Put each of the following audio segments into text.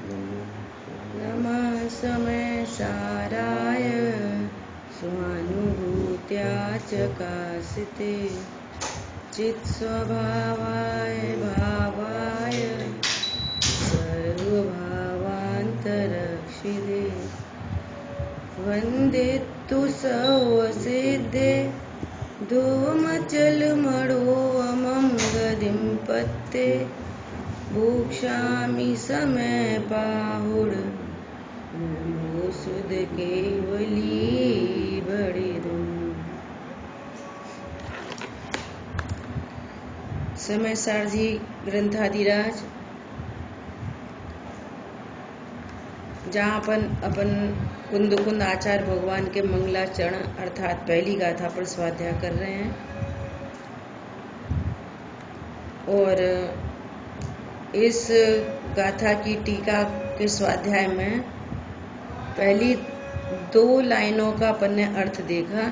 नमः समय साराय स्वानुभूत्या चकासिते चित्स्वभावाय भावाय सर्वभावान्तरक्षिते वन्दितु सर्वसिद्धे धूमचलमणोऽमं गतिं पत्ते भोक्ष्यामि समय पाहुड नमो सुध केवली बड़िरुं। समय सारथी ग्रंथादिराज, जहाँ अपन कुंद आचार्य भगवान के मंगलाचरण अर्थात पहली गाथा पर स्वाध्याय कर रहे हैं। और इस गाथा की टीका के स्वाध्याय में पहली 2 लाइनों का अपन ने अर्थ देखा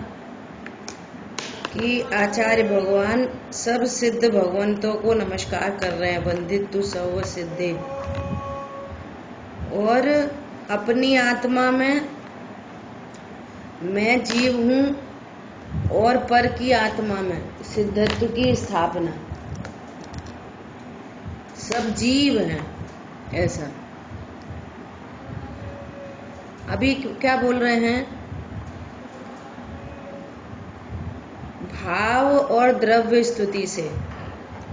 कि आचार्य भगवान सब सिद्ध भगवंतों को नमस्कार कर रहे हैं, वंदितु सर्व सिद्धे, और अपनी आत्मा में मैं जीव हूँ और पर की आत्मा में सिद्धत्व की स्थापना, सब जीव हैं ऐसा। अभी क्या बोल रहे हैं? भाव और द्रव्य स्तुति से,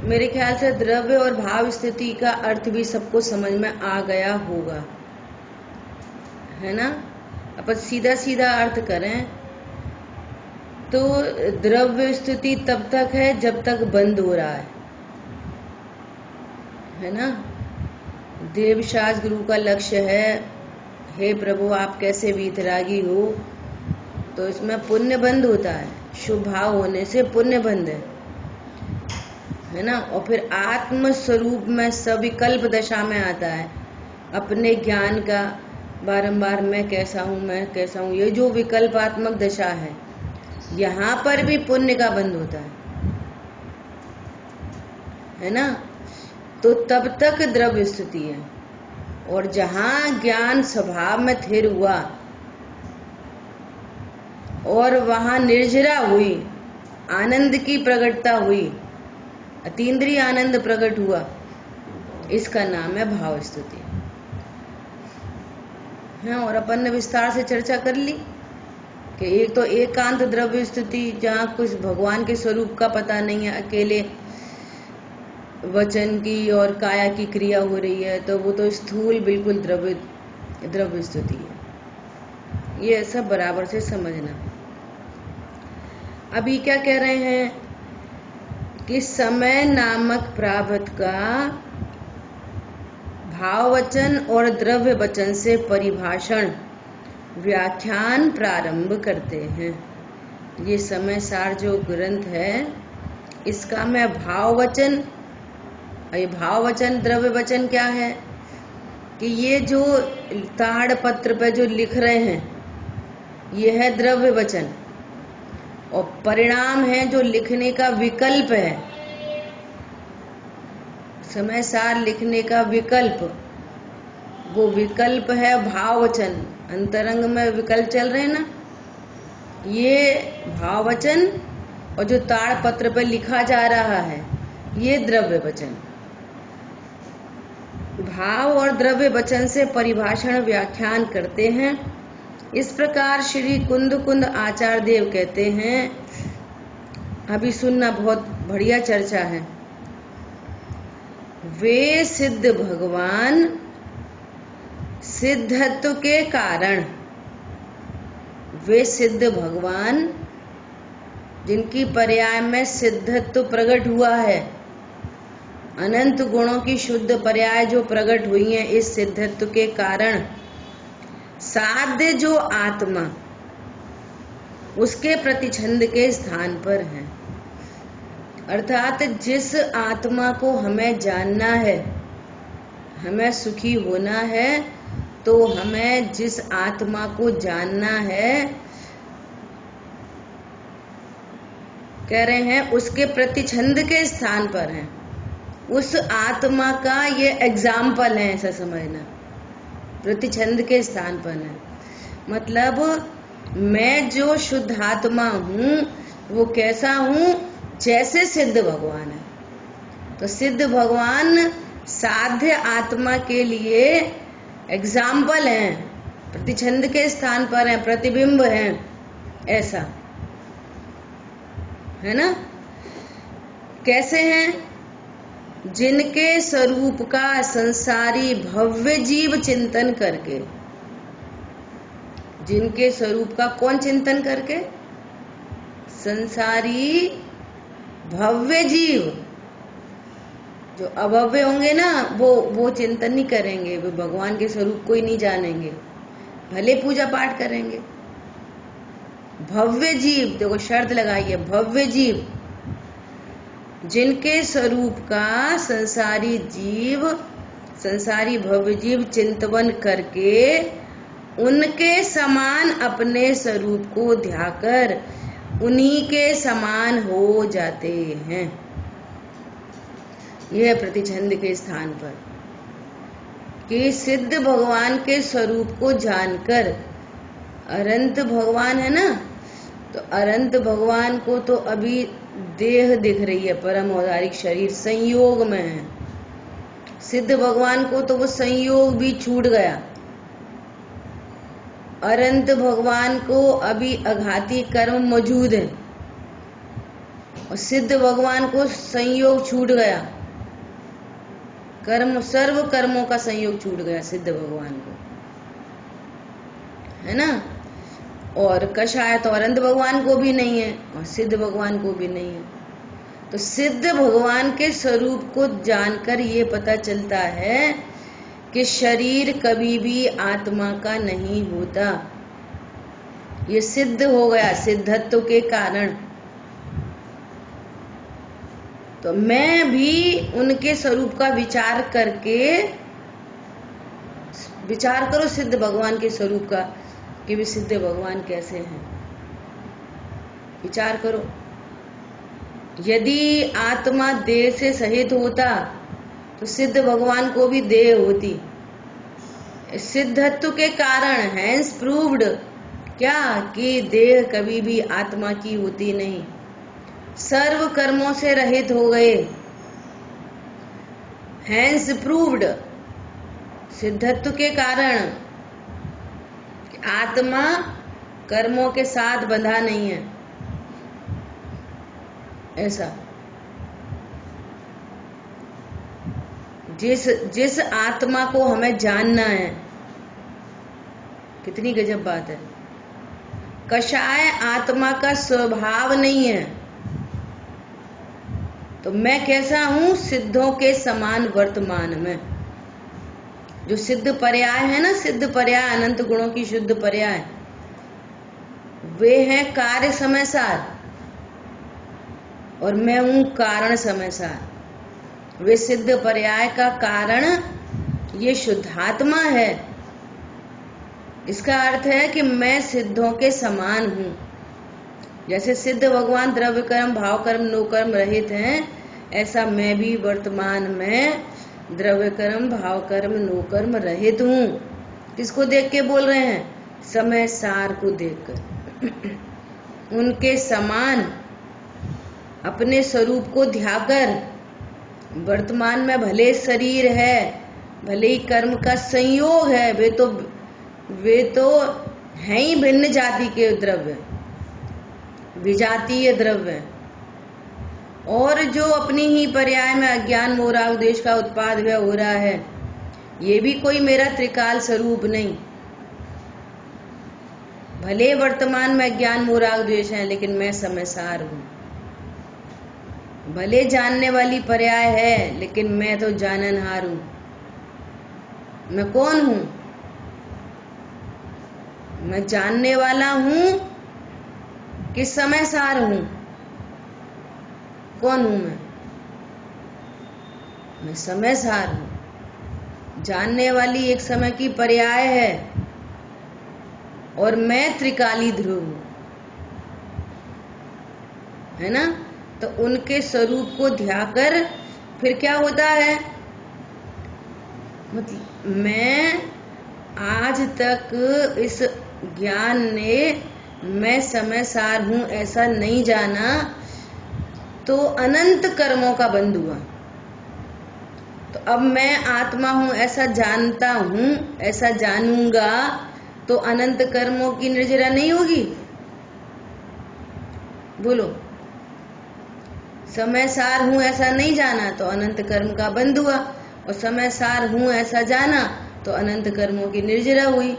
मेरे ख्याल से द्रव्य और भाव स्थिति का अर्थ भी सबको समझ में आ गया होगा, है ना। अपन सीधा सीधा अर्थ करें तो द्रव्य स्थिति तब तक है जब तक बंद हो रहा है ना। देवशास गुरु का लक्ष्य है, हे प्रभु आप कैसे वीतरागी हो, तो इसमें पुण्य बंद होता है, शुभ भाव होने से पुण्य बंद है ना। और फिर आत्म स्वरूप में सविकल्प दशा में आता है, अपने ज्ञान का बारंबार मैं कैसा हूँ, ये जो विकल्पात्मक दशा है, यहाँ पर भी पुण्य का बंद होता है ना। तो तब तक द्रव्य स्थिति है, और जहां ज्ञान स्वभाव में थिर हुआ और वहां निर्जरा हुई, आनंद की प्रकटता हुई, अतीन्द्रिय आनंद प्रकट हुआ, इसका नाम है भाव स्तुति। और अपन ने विस्तार से चर्चा कर ली कि एक तो एकांत द्रव्य स्तुति, जहाँ कुछ भगवान के स्वरूप का पता नहीं है, अकेले वचन की और काया की क्रिया हो रही है, तो वो तो स्थूल बिल्कुल द्रव्य स्तुति है। ये सब बराबर से समझना। अभी क्या कह रहे हैं कि समय नामक प्राभत का भाव वचन और द्रव्य वचन से परिभाषण व्याख्यान प्रारंभ करते हैं। ये समय सार जो ग्रंथ है, इसका मैं भाव वचन, ये भाव वचन द्रव्य वचन क्या है कि ये जो ताड़ पत्र पे जो लिख रहे हैं, ये है द्रव्य वचन, और परिणाम है जो लिखने का विकल्प है, समय सार लिखने का विकल्प, वो विकल्प है भाव वचन। अंतरंग में विकल्प चल रहे हैं ना, ये भाव वचन, और जो ताड़ पत्र पे लिखा जा रहा है ये द्रव्य वचन। भाव और द्रव्य वचन से परिभाषण व्याख्यान करते हैं। इस प्रकार श्री कुंद आचार्य देव कहते हैं, अभी सुनना, बहुत बढ़िया चर्चा है। वे सिद्ध भगवान सिद्धत्व के कारण, वे सिद्ध भगवान जिनकी पर्याय में सिद्धत्व प्रकट हुआ है, अनंत गुणों की शुद्ध पर्याय जो प्रकट हुई है, इस सिद्धत्व के कारण साध्य जो आत्मा उसके प्रतिछंद के स्थान पर है। अर्थात जिस आत्मा को हमें जानना है, हमें सुखी होना है, तो हमें जिस आत्मा को जानना है, कह रहे हैं उसके प्रतिछंद के स्थान पर है, उस आत्मा का ये एग्जाम्पल है, ऐसा समझना। प्रतिछंद के स्थान पर है। मतलब मैं जो शुद्ध आत्मा हूँ वो कैसा हूँ, जैसे सिद्ध भगवान है। तो सिद्ध भगवान साध्य आत्मा के लिए एग्जाम्पल हैं, प्रतिछंद के स्थान पर हैं, प्रतिबिंब हैं, ऐसा है ना। कैसे हैं? जिनके स्वरूप का संसारी भव्य जीव चिंतन करके, जिनके स्वरूप का कौन चिंतन करके? संसारी भव्य जीव। जो अभव्य होंगे ना वो चिंतन नहीं करेंगे, वो भगवान के स्वरूप को ही नहीं जानेंगे, भले पूजा पाठ करेंगे। भव्य जीव, देखो शर्त लगाई है, भव्य जीव, जिनके स्वरूप का संसारी जीव, संसारी भव्य जीव चिंतन करके उनके समान अपने स्वरूप को ध्याकर उन्हीं के समान हो जाते हैं। यह प्रतिछंद के स्थान पर कि सिद्ध भगवान के स्वरूप को जानकर, अनंत भगवान है ना, तो अनंत भगवान को तो अभी देह दिख रही है, परम औदारिक शरीर संयोग में है। सिद्ध भगवान को तो वो संयोग भी छूट गया। अनंत भगवान को अभी अघाती कर्म मौजूद है और सिद्ध भगवान को संयोग छूट गया, कर्म, सर्व कर्मों का संयोग छूट गया सिद्ध भगवान को, है ना। और कषाय तो अनंत भगवान को भी नहीं है और सिद्ध भगवान को भी नहीं है। तो सिद्ध भगवान के स्वरूप को जानकर ये पता चलता है कि शरीर कभी भी आत्मा का नहीं होता। ये सिद्ध हो गया सिद्धत्व के कारण। तो मैं भी उनके स्वरूप का विचार करके, विचार करो सिद्ध भगवान के स्वरूप का कि वे सिद्ध भगवान कैसे हैं, विचार करो। यदि आत्मा देह से सहित होता तो सिद्ध भगवान को भी देह होती। सिद्धत्व के कारण हैंस प्रूव्ड क्या कि देह कभी भी आत्मा की होती नहीं, सर्व कर्मों से रहित हो गए। हैंस प्रूव्ड, सिद्धत्व के कारण आत्मा कर्मों के साथ बंधा नहीं है, ऐसा। जिस आत्मा को हमें जानना है, कितनी गजब बात है। कषाय आत्मा का स्वभाव नहीं है, तो मैं कैसा हूं? सिद्धों के समान वर्तमान में। जो सिद्ध पर्याय है ना, सिद्ध पर्याय अनंत गुणों की शुद्ध पर्याय, वे हैं कार्य समय सार और मैं हूं कारण समय सार। वे सिद्ध पर्याय का कारण ये शुद्धात्मा है। इसका अर्थ है कि मैं सिद्धों के समान हूं। जैसे सिद्ध भगवान द्रव्य कर्म, भाव कर्म, नो कर्म रहित हैं, ऐसा मैं भी वर्तमान में द्रव्य कर्म, भाव कर्म, नो कर्म रहित हूं। किसको देख के बोल रहे हैं? समय सार को देखकर, उनके समान अपने स्वरूप को ध्याकर। वर्तमान में भले शरीर है, भले ही कर्म का संयोग है, वे तो हैं ही भिन्न जाति के द्रव्य, विजातीय द्रव्य, और जो अपनी ही पर्याय में अज्ञान मोह राग द्वेष का उत्पाद व्यय हो रहा है, ये भी कोई मेरा त्रिकाल स्वरूप नहीं। भले वर्तमान में अज्ञान मोह राग द्वेष है, लेकिन मैं समय सार हूं। भले जानने वाली पर्याय है, लेकिन मैं तो जाननहार हूं। मैं कौन हूं? मैं जानने वाला हूं कि समय सार हूं। कौन हूं मैं? मैं समय सार हूं। जानने वाली एक समय की पर्याय है और मैं त्रिकाली ध्रुव हूं, है ना। तो उनके स्वरूप को ध्याकर फिर क्या होता है? मतलब मैं आज तक इस ज्ञान ने मैं समय सार हूं ऐसा नहीं जाना तो अनंत कर्मों का बंध हुआ। तो अब मैं आत्मा हूं ऐसा जानता हूं, ऐसा जानूंगा तो अनंत कर्मों की निर्जरा नहीं होगी। बोलो, समय सार हूं ऐसा नहीं जाना तो अनंत कर्म का बंध हुआ, और समय सार हूं ऐसा जाना तो अनंत कर्मों की निर्जरा हुई।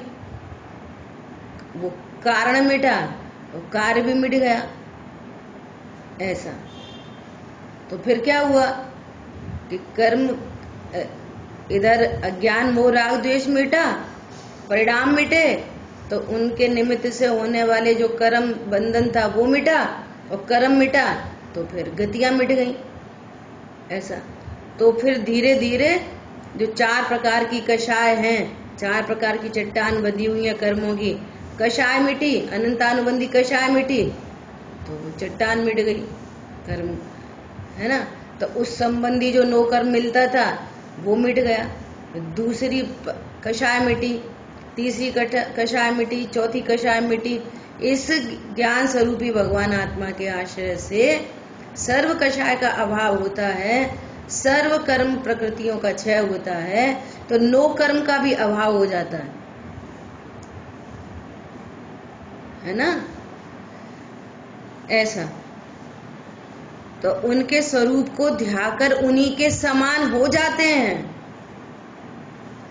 वो कारण मिटा तो कार्य भी मिट गया। ऐसा तो फिर क्या हुआ कि कर्म, इधर अज्ञान मोह राग द्वेष मिटा, परिणाम मिटे, तो उनके निमित्त से होने वाले जो कर्म बंधन था वो मिटा, और कर्म मिटा तो फिर गतियां मिट गई। ऐसा तो फिर धीरे धीरे जो 4 प्रकार की कषाय हैं, 4 प्रकार की चट्टान बंधी हुई है कर्मों की, कषाय मिटी, अनंतानुबंधी कषाय मिटी तो चट्टान मिट गई कर्म, है ना। तो उस संबंधी जो 9 कर्म मिलता था वो मिट गया, दूसरी कषाय मिटी, तीसरी कषाय मिटी, चौथी कषाय मिटी। इस ज्ञान स्वरूपी भगवान आत्मा के आश्रय से सर्व कषाय का अभाव होता है, सर्व कर्म प्रकृतियों का क्षय होता है, तो 9 कर्म का भी अभाव हो जाता है ना। ऐसा तो उनके स्वरूप को ध्याकर उन्हीं के समान हो जाते हैं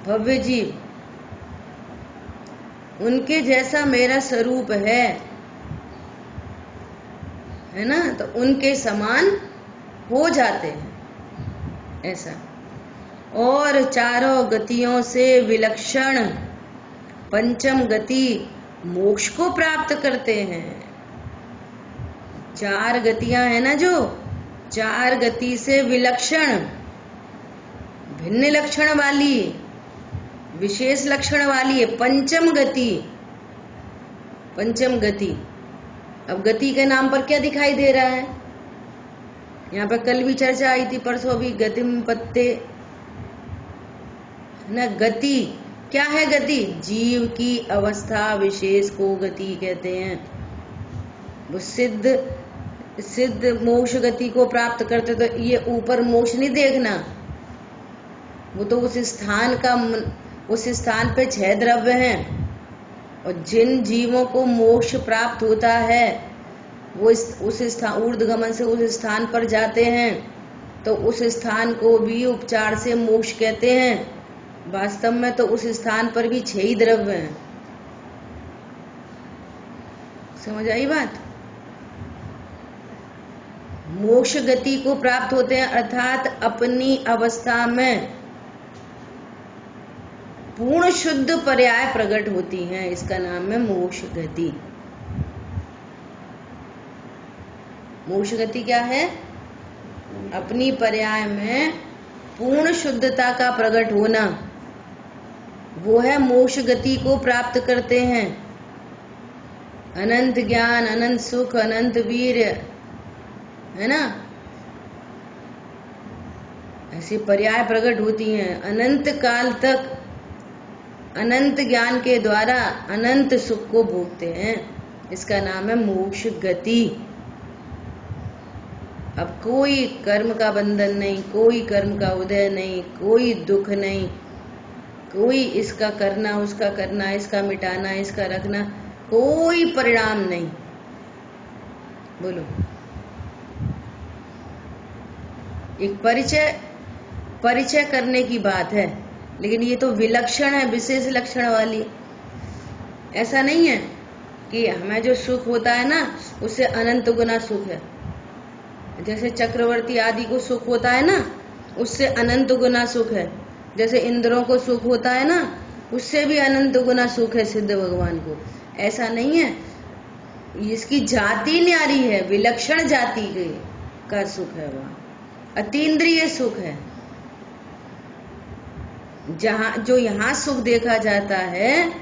भव्य जीव। उनके जैसा मेरा स्वरूप है ना, तो उनके समान हो जाते हैं। ऐसा और चारों गतियों से विलक्षण पंचम गति मोक्ष को प्राप्त करते हैं। 4 गतियां है ना, जो 4 गति से विलक्षण, भिन्न लक्षण वाली, विशेष लक्षण वाली है पंचम गति। पंचम गति, अब गति के नाम पर क्या दिखाई दे रहा है? यहाँ पर कल भी चर्चा आई थी, परसों भी, गतिम पत्ते ना। गति क्या है? गति जीव की अवस्था विशेष को गति कहते हैं। वो सिद्ध मोक्ष गति को प्राप्त करते तो ये ऊपर मोक्ष नहीं देखना, वो तो उस स्थान पे 6 द्रव्य हैं, और जिन जीवों को मोक्ष प्राप्त होता है वो उस स्थान ऊर्ध्वगमन से उस स्थान पर जाते हैं, तो उस स्थान को भी उपचार से मोक्ष कहते हैं। वास्तव में तो उस स्थान पर भी 6 ही द्रव्य हैं। समझ आई बात? मोक्ष गति को प्राप्त होते हैं अर्थात अपनी अवस्था में पूर्ण शुद्ध पर्याय प्रकट होती हैं, इसका नाम है मोक्ष गति। मोक्ष गति क्या है? अपनी पर्याय में पूर्ण शुद्धता का प्रकट होना, वो है मोक्ष गति को प्राप्त करते हैं। अनंत ज्ञान, अनंत सुख, अनंत वीर्य, है ना, ऐसी पर्याय प्रकट होती हैं। अनंत काल तक अनंत ज्ञान के द्वारा अनंत सुख को भोगते हैं, इसका नाम है मोक्ष गति। अब कोई कर्म का बंधन नहीं, कोई कर्म का उदय नहीं, कोई दुख नहीं, कोई इसका करना उसका करना, इसका मिटाना इसका रखना, कोई परिणाम नहीं। बोलो, एक परिचय करने की बात है, लेकिन ये तो विलक्षण है, विशेष लक्षण वाली। ऐसा नहीं है कि हमें जो सुख होता है ना उससे अनंत गुना सुख है। जैसे चक्रवर्ती आदि को सुख होता है ना, उससे अनंत गुना सुख है। जैसे इंद्रों को सुख होता है ना, उससे भी अनंत गुना सुख है सिद्ध भगवान को। ऐसा नहीं है, इसकी जाति न्यारी है, विलक्षण जाति का सुख है, वहाँ अतीन्द्रिय सुख है। जो यहाँ सुख देखा जाता है,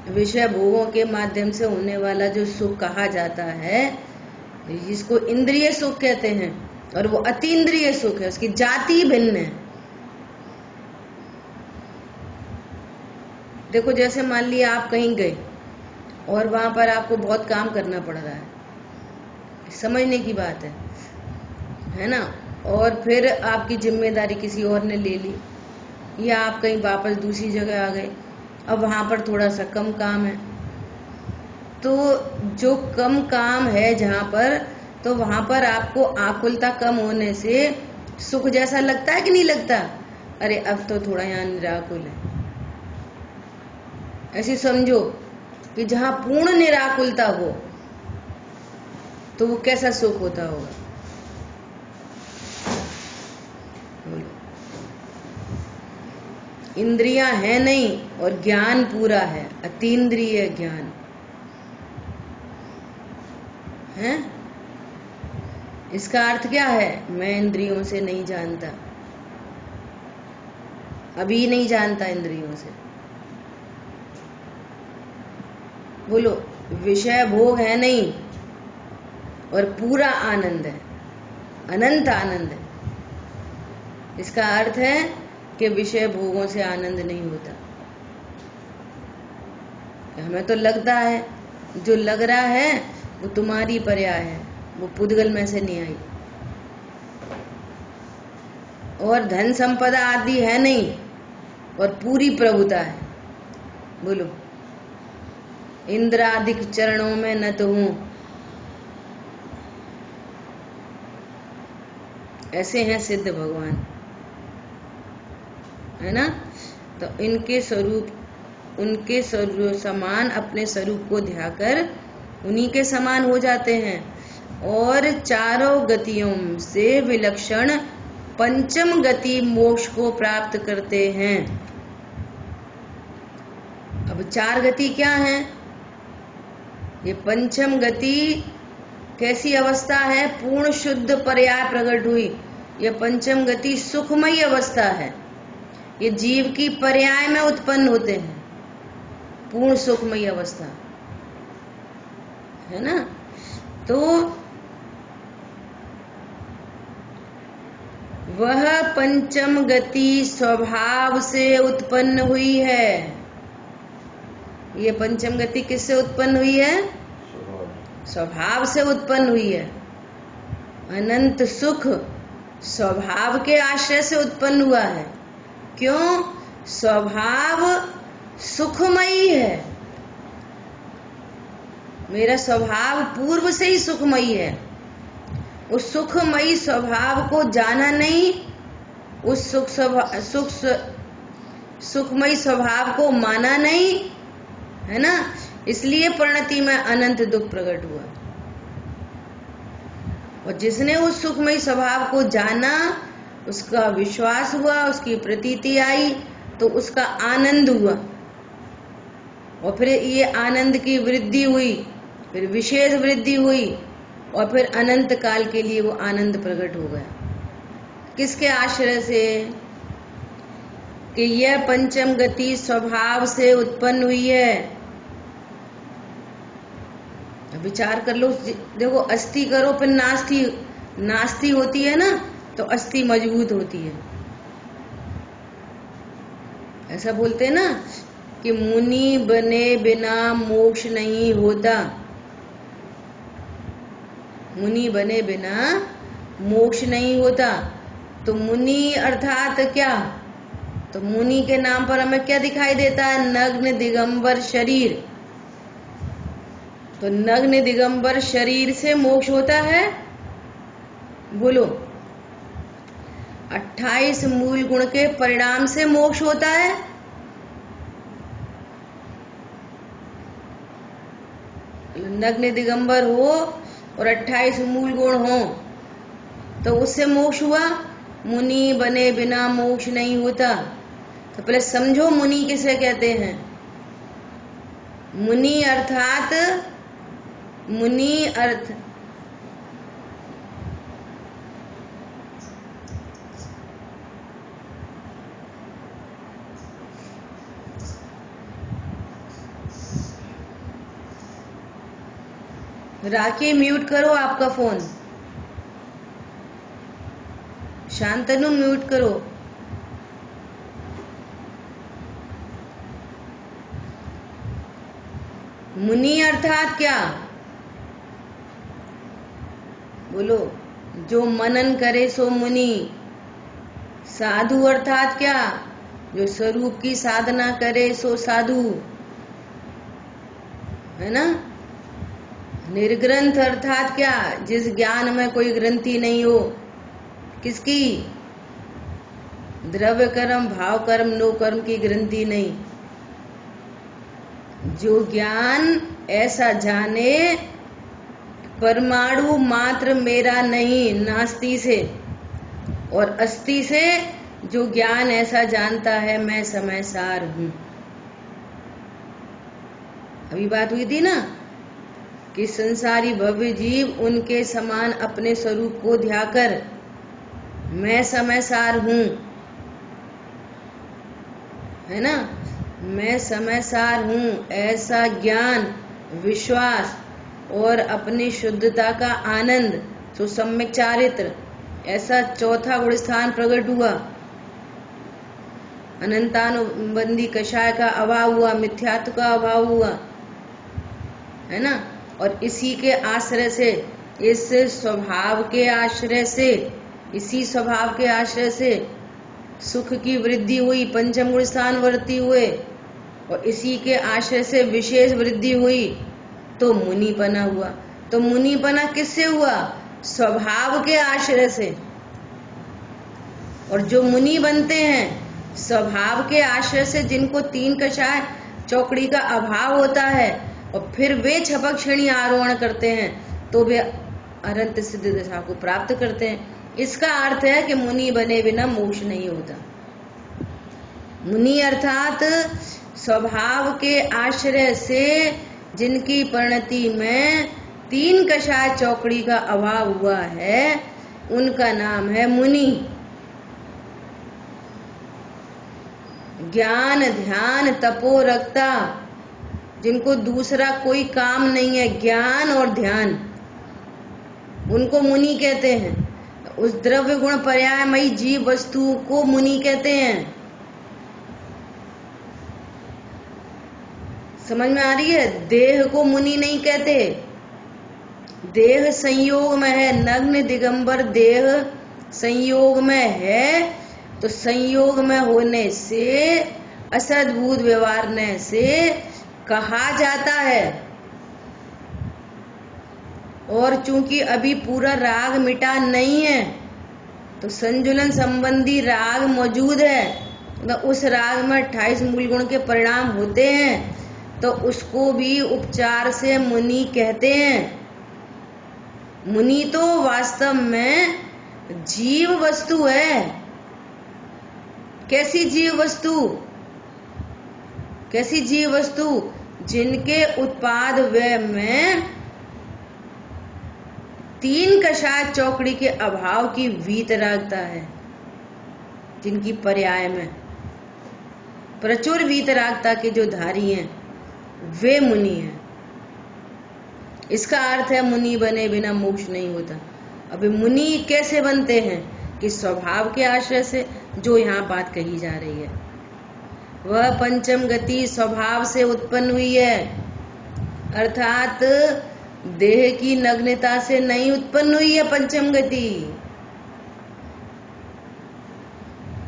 विषय भोगों के माध्यम से होने वाला जो सुख कहा जाता है, जिसको इंद्रिय सुख कहते हैं, और वो अतीन्द्रिय सुख है, उसकी जाति भिन्न है। देखो जैसे मान लिया आप कहीं गए और वहां पर आपको बहुत काम करना पड़ रहा है, समझने की बात है ना, और फिर आपकी जिम्मेदारी किसी और ने ले ली, या आप कहीं वापस दूसरी जगह आ गए, अब वहां पर थोड़ा सा कम काम है, तो जो कम काम है जहां पर, तो वहां पर आपको आकुलता कम होने से सुख जैसा लगता है कि नहीं लगता? अरे अब तो थोड़ा यहाँ निराकुल है। ऐसे समझो कि जहां पूर्ण निराकुलता हो तो वो कैसा सुख होता होगा, बोलो। इंद्रियां है नहीं और ज्ञान पूरा है, अतीन्द्रिय ज्ञान है। इसका अर्थ क्या है? मैं इंद्रियों से नहीं जानता, अभी नहीं जानता इंद्रियों से। बोलो, विषय भोग है नहीं और पूरा आनंद है, अनंत आनंद है। इसका अर्थ है कि विषय भोगों से आनंद नहीं होता। हमें तो लगता है, जो लग रहा है वो तुम्हारी पर्याय है, वो पुद्गल में से नहीं आई। और धन संपदा आदि है नहीं और पूरी प्रभुता है। बोलो, इंद्रादिक चरणों में न तो हूं, ऐसे हैं सिद्ध भगवान, है ना। तो इनके स्वरूप, उनके स्वरूप समान अपने स्वरूप को ध्याकर उन्हीं के समान हो जाते हैं और चारों गतियों से विलक्षण पंचम गति मोक्ष को प्राप्त करते हैं। अब चार गति क्या है? ये पंचम गति कैसी अवस्था है? पूर्ण शुद्ध पर्याय प्रकट हुई। यह पंचम गति सुखमयी अवस्था है, ये जीव की पर्याय में उत्पन्न होते हैं, पूर्ण सुखमयी अवस्था है ना। तो वह पंचम गति स्वभाव से उत्पन्न हुई है। ये पंचम गति किससे उत्पन्न हुई है? स्वभाव से उत्पन्न हुई है। अनंत सुख स्वभाव के आश्रय से उत्पन्न हुआ है। क्यों? स्वभाव सुखमयी है, मेरा स्वभाव पूर्व से ही सुखमयी है। उस सुखमयी स्वभाव को जाना नहीं, उस सुखमयी स्वभाव को माना नहीं, है ना। इसलिए परिणति में अनंत दुख प्रकट हुआ। और जिसने उस सुखमयी स्वभाव को जाना, उसका विश्वास हुआ, उसकी प्रतीति आई, तो उसका आनंद हुआ, और फिर ये आनंद की वृद्धि हुई, फिर विशेष वृद्धि हुई, और फिर अनंत काल के लिए वो आनंद प्रकट हो गया। किसके आश्रय से? कि यह पंचम गति स्वभाव से उत्पन्न हुई है। विचार कर लो, देखो, अस्थि करो फिर नास्ति, नास्ति होती है ना तो अस्थि मजबूत होती है। ऐसा बोलते हैं ना कि मुनि बने बिना मोक्ष नहीं होता, मुनि बने बिना मोक्ष नहीं होता। तो मुनि अर्थात क्या? तो मुनि के नाम पर हमें क्या दिखाई देता है? नग्न दिगंबर शरीर। तो नग्न दिगंबर शरीर से मोक्ष होता है? बोलो, 28 मूल गुण के परिणाम से मोक्ष होता है? नग्न दिगंबर हो और 28 मूल गुण हो तो उससे मोक्ष हुआ। मुनि बने बिना मोक्ष नहीं होता। तो पहले समझो मुनि किसे कहते हैं। मुनि अर्थात, मुनि अर्थ राखी, म्यूट करो आपका फोन। शांतनु म्यूट करो। मुनि अर्थात क्या? बोलो। जो मनन करे सो मुनि। साधु अर्थात क्या? जो स्वरूप की साधना करे सो साधु, है ना। निर्ग्रंथ अर्थात क्या? जिस ज्ञान में कोई ग्रंथि नहीं हो। किसकी? द्रव्य कर्म, भाव कर्म, नो कर्म की ग्रंथि नहीं। जो ज्ञान ऐसा जाने परमाणु मात्र मेरा नहीं, नास्ति से और अस्ति से जो ज्ञान ऐसा जानता है मैं समय सार हूं। अभी बात हुई थी ना कि संसारी भव्य जीव उनके समान अपने स्वरूप को ध्याकर मैं समय सार हूं, है ना। मैं समय सार हूं ऐसा ज्ञान, विश्वास और अपनी शुद्धता का आनंद, सुसम्यक चारित्र, ऐसा चौथा गुण स्थान प्रकट हुआ। अनंतानुबंधी कषाय का अभाव हुआ, मिथ्यात्व का अभाव हुआ, है ना। और इसी के आश्रय से, इस स्वभाव के आश्रय से, इसी स्वभाव के आश्रय से सुख की वृद्धि हुई, पंचम गुण स्थान वर्ती हुए, और इसी के आश्रय से विशेष वृद्धि हुई तो मुनिपना हुआ। तो मुनिपना किससे हुआ? स्वभाव के आश्रय से। और जो मुनि बनते हैं स्वभाव के आश्रय से, जिनको तीन कषाय चौकड़ी का अभाव होता है और फिर वे छपक क्षणी आरोहण करते हैं तो वे अनंत सिद्ध दशा को प्राप्त करते हैं। इसका अर्थ है कि मुनि बने बिना मोक्ष नहीं होता। मुनि अर्थात स्वभाव के आश्रय से जिनकी परिणति में तीन कषाय चौकड़ी का अभाव हुआ है उनका नाम है मुनि। ज्ञान, ध्यान, तपोरक्ता, जिनको दूसरा कोई काम नहीं है, ज्ञान और ध्यान, उनको मुनि कहते हैं। उस द्रव्य गुण पर्यायमयी जीव वस्तु को मुनि कहते हैं। समझ में आ रही है? देह को मुनि नहीं कहते। देह संयोग में है, नग्न दिगंबर देह संयोग में है, तो संयोग में होने से, असद्भुत व्यवहारने से कहा जाता है। और चूंकि अभी पूरा राग मिटा नहीं है तो संजुलन संबंधी राग मौजूद है, तो उस राग में 28 मूल गुण के परिणाम होते हैं, तो उसको भी उपचार से मुनि कहते हैं। मुनि तो वास्तव में जीव वस्तु है। कैसी जीव वस्तु? कैसी जीव वस्तु? जिनके उत्पाद व्यय में तीन कषाय चौकड़ी के अभाव की वीतरागता है, जिनकी पर्याय में प्रचुर वीतरागता के जो धारी हैं वे मुनि हैं। इसका अर्थ है मुनि बने बिना मोक्ष नहीं होता। अभी मुनि कैसे बनते हैं? कि स्वभाव के आश्रय से, जो यहाँ बात कही जा रही है वह पंचम गति स्वभाव से उत्पन्न हुई है, अर्थात देह की नग्नता से नहीं उत्पन्न हुई है पंचम गति।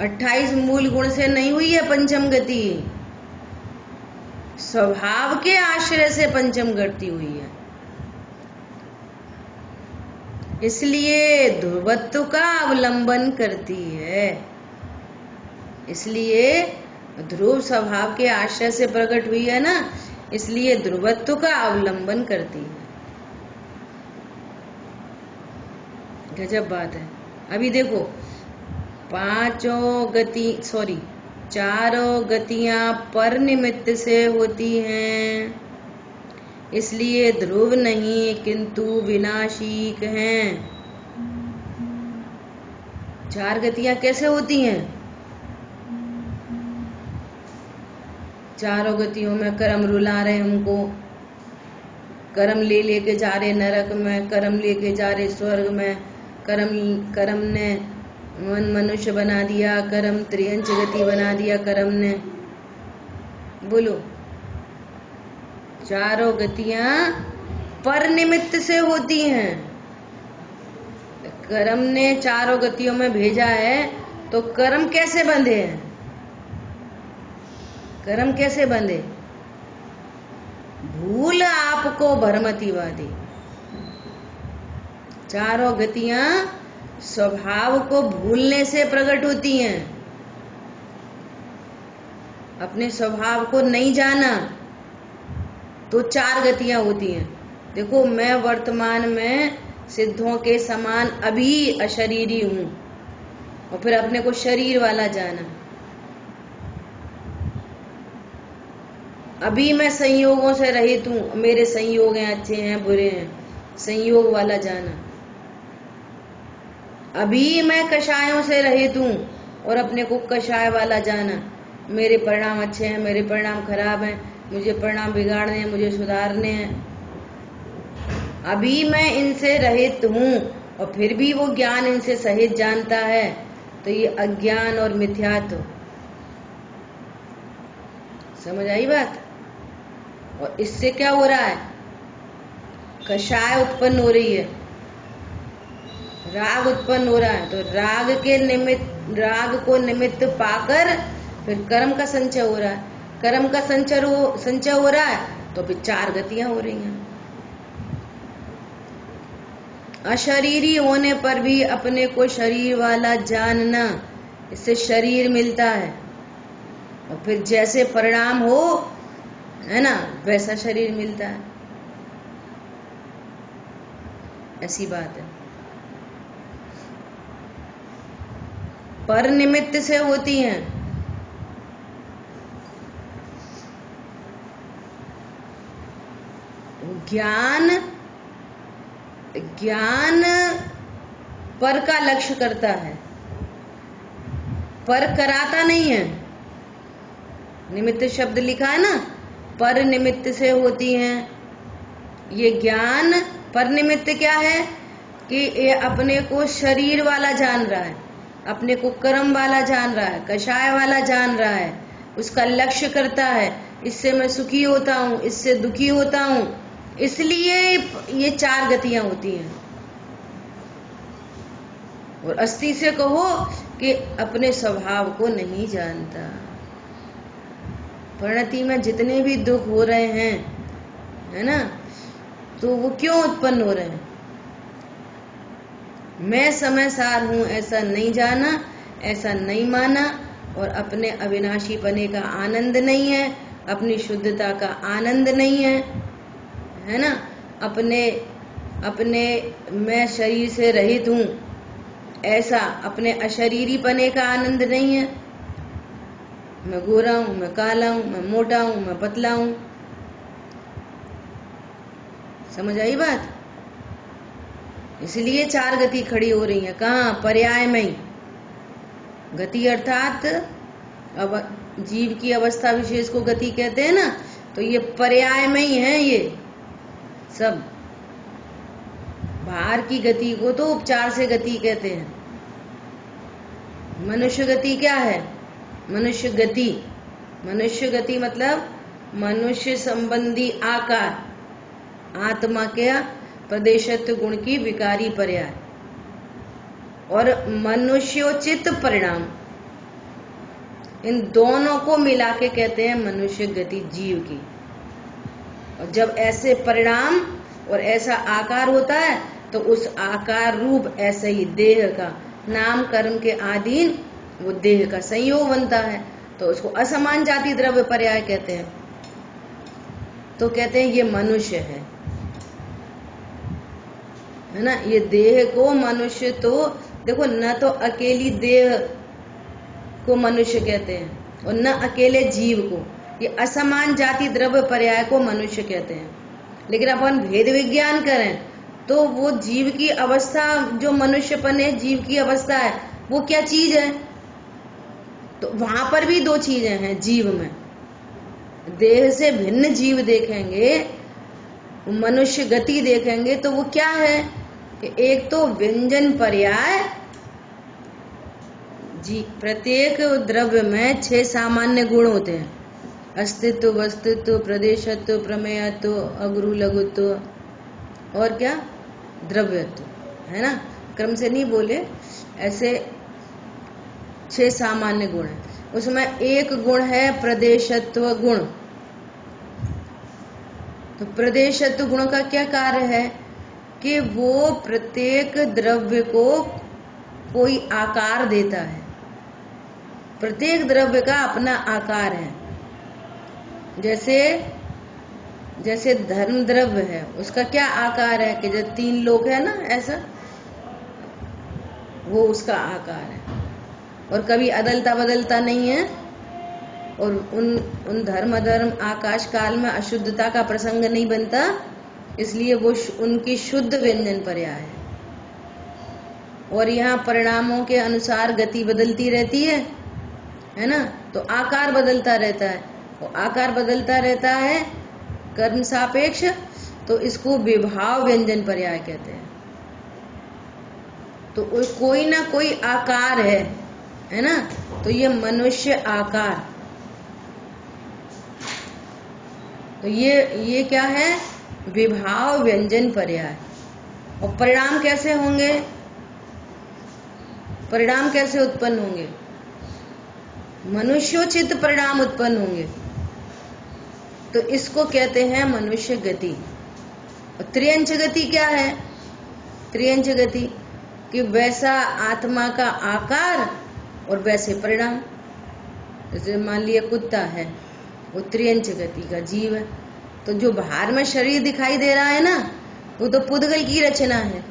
28 मूल गुण से नहीं हुई है पंचम गति, स्वभाव के आश्रय से पंचम गति हुई है। इसलिए ध्रुवत्व का अवलंबन करती है। इसलिए ध्रुव स्वभाव के आश्रय से प्रकट हुई है ना, इसलिए ध्रुवत्व का अवलंबन करती है। गजब बात है। अभी देखो, चारों गतियां पर निमित्त से होती हैं, इसलिए ध्रुव नहीं किंतु विनाशिक हैं। चार गतियां कैसे होती हैं? चारों गतियों में कर्म रुला रहे हमको, कर्म लेके जा रहे नरक में, कर्म लेके जा रहे स्वर्ग में, कर्म ने मन मनुष्य बना दिया, कर्म त्रियंच गति बना दिया कर्म ने। बोलो, चारों गतियां पर निमित्त से होती हैं। कर्म ने चारों गतियों में भेजा है तो कर्म कैसे बंधे हैं? कर्म कैसे बंधे? भूल आपको भ्रमतिवादी। चारों गतियां स्वभाव को भूलने से प्रकट होती हैं। अपने स्वभाव को नहीं जाना तो चार गतियां होती हैं। देखो, मैं वर्तमान में सिद्धों के समान अभी अशरीरी हूं और फिर अपने को शरीर वाला जाना। अभी मैं संयोगों से रहित हूं, मेरे संयोग हैं, अच्छे हैं, बुरे हैं, संयोग वाला जाना। अभी मैं कषायों से रहित हूं और अपने को कषाय वाला जाना। मेरे परिणाम अच्छे हैं, मेरे परिणाम खराब हैं, मुझे परिणाम बिगाड़ने हैं, मुझे सुधारने हैं। अभी मैं इनसे रहित हूं और फिर भी वो ज्ञान इनसे सहित जानता है, तो ये अज्ञान और मिथ्यात्व। समझ आई बात? और इससे क्या हो रहा है? कषाय उत्पन्न हो रही है, राग उत्पन्न हो रहा है। तो राग को निमित्त पाकर फिर कर्म का संचय हो रहा है। कर्म का संचय हो रहा है तो फिर चार गतियां हो रही हैं। अशरीरी होने पर भी अपने को शरीर वाला जानना, इससे शरीर मिलता है और फिर जैसे परिणाम हो, है ना, वैसा शरीर मिलता है। ऐसी बात है। पर निमित्त से होती हैं। ज्ञान पर का लक्ष्य करता है, पर कराता नहीं है। निमित्त शब्द लिखा है ना, पर निमित्त से होती हैं। ये ज्ञान पर निमित्त क्या है कि ये अपने को शरीर वाला जान रहा है, अपने को कर्म वाला जान रहा है, कषाय वाला जान रहा है, उसका लक्ष्य करता है। इससे मैं सुखी होता हूं, इससे दुखी होता हूं, इसलिए ये चार गतियां होती हैं। और अस्थि से कहो कि अपने स्वभाव को नहीं जानता। परिणति में जितने भी दुख हो रहे हैं, है ना, तो वो क्यों उत्पन्न हो रहे हैं? मैं समय सार हूं ऐसा नहीं जाना, ऐसा नहीं माना, और अपने अविनाशी पने का आनंद नहीं है, अपनी शुद्धता का आनंद नहीं है ना, अपने मैं शरीर से रहित हूं ऐसा अपने अशरीरी पने का आनंद नहीं है। मैं गोरा हूं, मैं काला हूं, मैं मोटा हूं, मैं पतला हूं। समझ आई बात? इसलिए चार गति खड़ी हो रही है। कहाँ? पर्याय में ही। गति अर्थात अब जीव की अवस्था विशेष को गति कहते हैं ना, तो ये पर्याय में ही है। ये सब बाहर की गति को तो उपचार से गति कहते हैं। मनुष्य गति क्या है? मनुष्य गति मतलब मनुष्य संबंधी आकार, आत्मा के प्रदेशत्व गुण की विकारी पर्याय, और मनुष्योचित परिणाम, इन दोनों को मिला के कहते हैं मनुष्य गति जीव की। और जब ऐसे परिणाम और ऐसा आकार होता है तो उस आकार रूप ऐसे ही देह का नाम कर्म के अधीन वो देह का संयोग बनता है, तो उसको असमान जाति द्रव्य पर्याय कहते हैं। तो कहते हैं ये मनुष्य है ना। ये देह को मनुष्य, तो देखो, न तो अकेली देह को मनुष्य कहते हैं और न अकेले जीव को। ये असमान जाति द्रव्य पर्याय को मनुष्य कहते हैं। लेकिन अपन भेद विज्ञान करें तो वो जीव की अवस्था, जो मनुष्यपन है, जीव की अवस्था है, वो क्या चीज है? तो वहां पर भी दो चीजें हैं जीव में। देह से भिन्न जीव देखेंगे, मनुष्य गति देखेंगे, तो वो क्या है कि एक तो व्यंजन पर्याय, जी प्रत्येक द्रव्य में 6 सामान्य गुण होते हैं। अस्तित्व, वस्तुत्व, प्रदेशत्व, प्रमेयत्व, अगुरु लघुत्व और क्या, द्रव्यत्व, है ना। क्रम से नहीं बोले, ऐसे 6 सामान्य गुण है। उसमें एक गुण है प्रदेशत्व गुण। तो प्रदेशत्व गुण का क्या कार्य है कि वो प्रत्येक द्रव्य को कोई आकार देता है। प्रत्येक द्रव्य का अपना आकार है। जैसे धर्म द्रव्य है, उसका क्या आकार है कि जब 3 लोग है ना, ऐसा वो उसका आकार है और कभी अदलता बदलता नहीं है। और उन धर्म आकाश काल में अशुद्धता का प्रसंग नहीं बनता, इसलिए वो उनकी शुद्ध व्यंजन पर्याय है। और यहाँ परिणामों के अनुसार गति बदलती रहती है ना। तो आकार बदलता रहता है, और आकार बदलता रहता है कर्म सापेक्ष, तो इसको विभाव व्यंजन पर्याय कहते हैं। तो कोई ना कोई आकार है ना। तो ये मनुष्य आकार, तो ये क्या है, विभाव व्यंजन पर्याय। और परिणाम कैसे होंगे, परिणाम कैसे उत्पन्न होंगे, मनुष्योचित परिणाम उत्पन्न होंगे। तो इसको कहते हैं मनुष्य गति। और त्रियंच गति क्या है, त्रियंच गति कि वैसा आत्मा का आकार और वैसे परिणाम। जैसे मान लिया कुत्ता है, वो त्रियंच गति का जीव है। तो जो बाहर में शरीर दिखाई दे रहा है ना, वो तो पुद्गल की रचना है।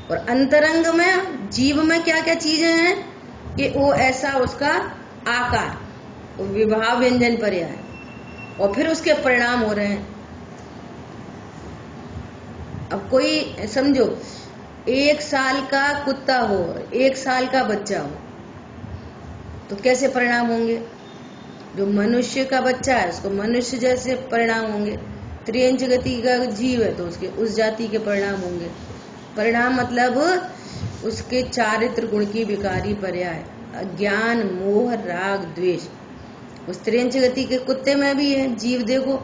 और अंतरंग में जीव में क्या क्या चीजें हैं कि वो ऐसा उसका आकार, वो विभाव व्यंजन पर्याय, और फिर उसके परिणाम हो रहे हैं। अब कोई समझो 1 साल का कुत्ता हो, 1 साल का बच्चा हो, तो कैसे परिणाम होंगे। जो मनुष्य का बच्चा है उसको मनुष्य जैसे परिणाम होंगे। त्रियंच गति का जीव है तो उसके उस जाति के परिणाम होंगे। परिणाम मतलब उसके चारित्र गुण की विकारी पर्याय, अज्ञान, मोह, राग, द्वेष। उस त्रियंच गति के कुत्ते में भी है जीव, देखो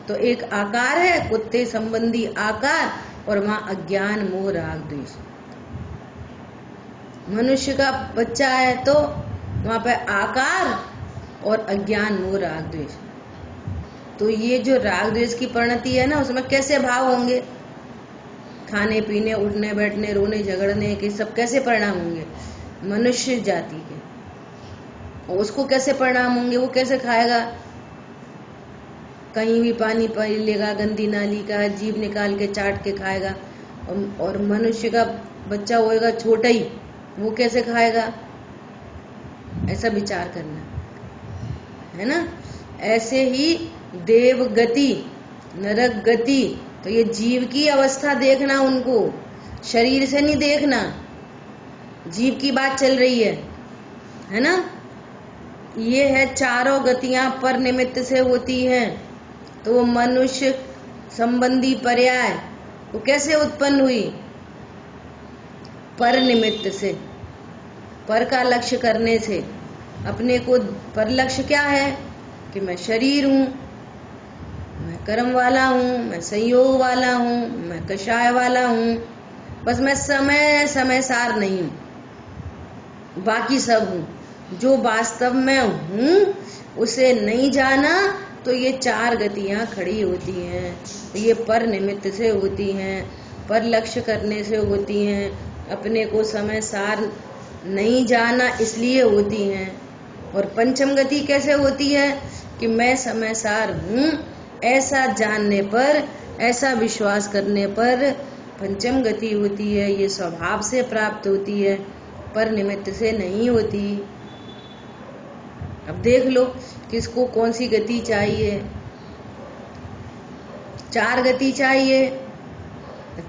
तो एक आकार है, कुत्ते संबंधी आकार, और वहां अज्ञान, मोह, राग, द्वेष। मनुष्य का बच्चा है तो वहां पे आकार और अज्ञान, मोह, राग, द्वेष। तो ये जो राग द्वेष की परिणति है ना, उसमें कैसे भाव होंगे, खाने पीने, उठने बैठने, रोने झगड़ने के सब कैसे परिणाम होंगे, मनुष्य जाति के। और उसको कैसे परिणाम होंगे, वो कैसे खाएगा, कहीं भी पानी पी लेगा, गंदी नाली का, जीभ निकाल के चाट के खाएगा। और मनुष्य का बच्चा होएगा छोटा ही, वो कैसे खाएगा, ऐसा विचार करना है ना। ऐसे ही देव गति, नरक गति, तो ये जीव की अवस्था देखना, उनको शरीर से नहीं देखना। जीव की बात चल रही है ना। ये है चारों गतियां पर निमित्त से होती हैं। तो वो मनुष्य संबंधी पर्याय वो कैसे उत्पन्न हुई, पर निमित्त से, पर का लक्ष्य करने से। अपने को पर लक्ष्य क्या है कि मैं शरीर हूं, मैं कर्म वाला हूं, मैं संयोग वाला हूं, मैं कषाय वाला हूं, बस मैं समय सार नहीं हूं, बाकी सब हूं। जो वास्तव में हूं उसे नहीं जाना, तो ये 4 गतियां खड़ी होती हैं। तो ये पर निमित्त से होती हैं, पर लक्ष्य करने से होती हैं, अपने को समय सार नहीं जाना इसलिए होती हैं। और पंचम गति कैसे होती है कि मैं समय सार हूं, ऐसा जानने पर, ऐसा विश्वास करने पर पंचम गति होती है। ये स्वभाव से प्राप्त होती है, पर निमित्त से नहीं होती। अब देख लो किसको कौन सी गति चाहिए। 4 गति चाहिए।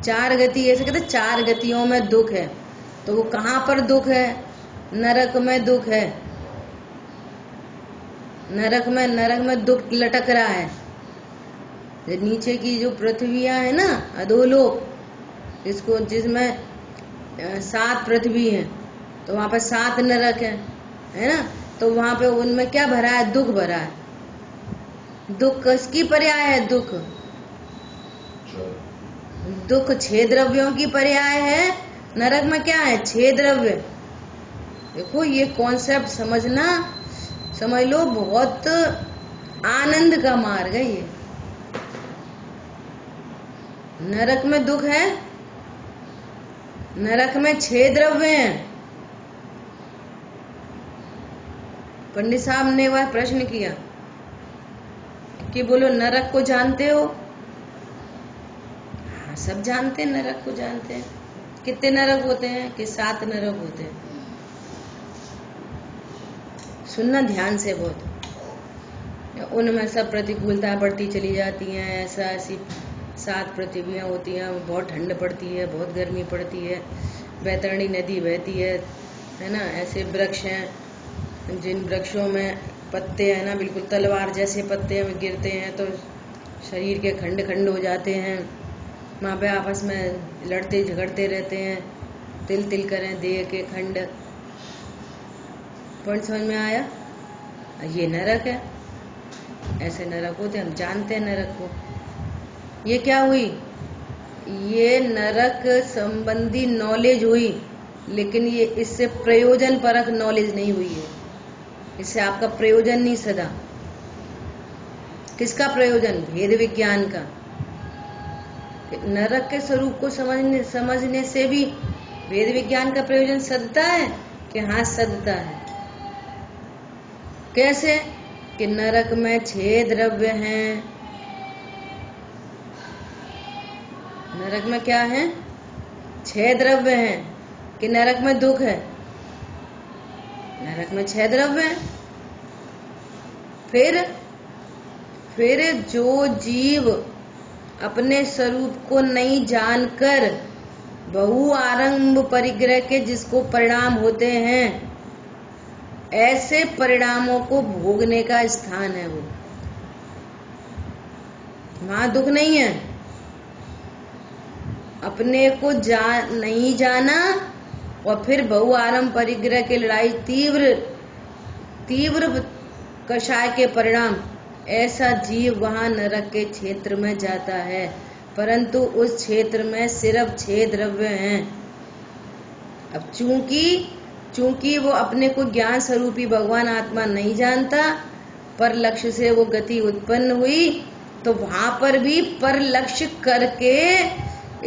4 गति ऐसे कहते 4 गतियों में दुख है, तो वो कहाँ पर दुख है, नरक में दुख है। नरक में दुख लटक रहा है। नीचे की जो पृथ्वियां है ना, अधोलोक, जिसमें 7 पृथ्वी है, तो वहां पर 7 नरक है ना। तो वहां पे उनमें क्या भरा है, दुख भरा है। दुख किसकी पर्याय है? दुख दुख छह द्रव्यों की पर्याय है। नरक में क्या है? छह द्रव्य। देखो ये कॉन्सेप्ट समझना, समझ लो, बहुत आनंद का मार्ग है ये। नरक में दुख है, नरक में छह द्रव्य हैं। पंडित साहब ने वह प्रश्न किया कि बोलो नरक को जानते हो? हाँ, सब जानते हैं, नरक को जानते हैं। कितने नरक होते हैं? कि 7 नरक होते हैं। सुनना ध्यान से बहुत। उनमें सब प्रतिकूलता बढ़ती चली जाती है, ऐसी 7 पृथ्वियाँ होती हैं, बहुत ठंड पड़ती है, बहुत गर्मी पड़ती है, बैतरणी नदी बहती है ना। ऐसे वृक्ष हैं जिन वृक्षों में पत्ते हैं ना बिल्कुल तलवार जैसे पत्ते में गिरते हैं तो शरीर के खंड खंड हो जाते हैं। वहाँ पे आपस में लड़ते झगड़ते रहते हैं, तिल तिल करें देह के खंड। पॉइंट समझ में आया? ये नरक है, ऐसे नरक होते, हम जानते हैं नरक को। ये क्या हुई? ये नरक संबंधी नॉलेज हुई, लेकिन ये इससे प्रयोजन परक नॉलेज नहीं हुई है। इससे आपका प्रयोजन नहीं सदा। किसका प्रयोजन? भेद विज्ञान का। नरक के स्वरूप को समझने से भी भेद विज्ञान का प्रयोजन सदता है कि हाँ सदता है। कैसे? कि नरक में 6 द्रव्य हैं। नरक में क्या है? 6 द्रव्य हैं। कि नरक में दुख है, नरक में 6 द्रव्य हैं। फिर जो जीव अपने स्वरूप को नहीं जानकर बहुआरंभ परिग्रह के जिसको परिणाम होते हैं, ऐसे परिणामों को भोगने का स्थान है वो। वहां दुख नहीं है। अपने को नहीं जाना और फिर बहुआरंभ परिग्रह की लड़ाई, तीव्र कषाय के परिणाम, ऐसा जीव वहां नरक के क्षेत्र में जाता है। परंतु उस क्षेत्र में सिर्फ 6 द्रव्य हैं। अब चूंकि वो अपने को ज्ञान स्वरूपी भगवान आत्मा नहीं जानता, पर लक्ष्य से वो गति उत्पन्न हुई, तो वहां पर भी पर लक्ष्य करके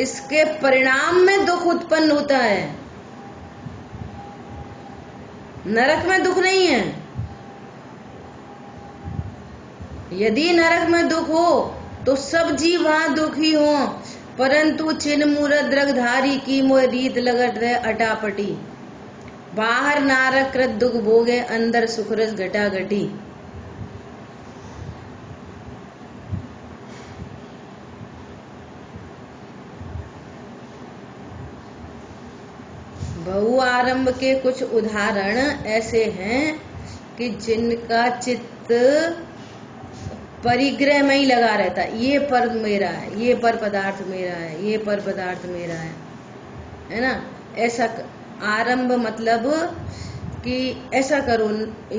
इसके परिणाम में दुख उत्पन्न होता है। नरक में दुख नहीं है। यदि नरक में दुख हो तो सब जीव वहां दुखी हो, परंतु चिन्ह मूरत द्रगधारी की मोह रीत लगत है अटापटी। बाहर नारक कृत दुख भोगे, अंदर सुखरस घटा घटी। बहुआरंभ के कुछ उदाहरण ऐसे हैं कि जिनका चित्त परिग्रह में ही लगा रहता है। ये पर मेरा है, ये पर पदार्थ मेरा है, ये पर पदार्थ मेरा है ना। ऐसा आरंभ मतलब कि ऐसा करो,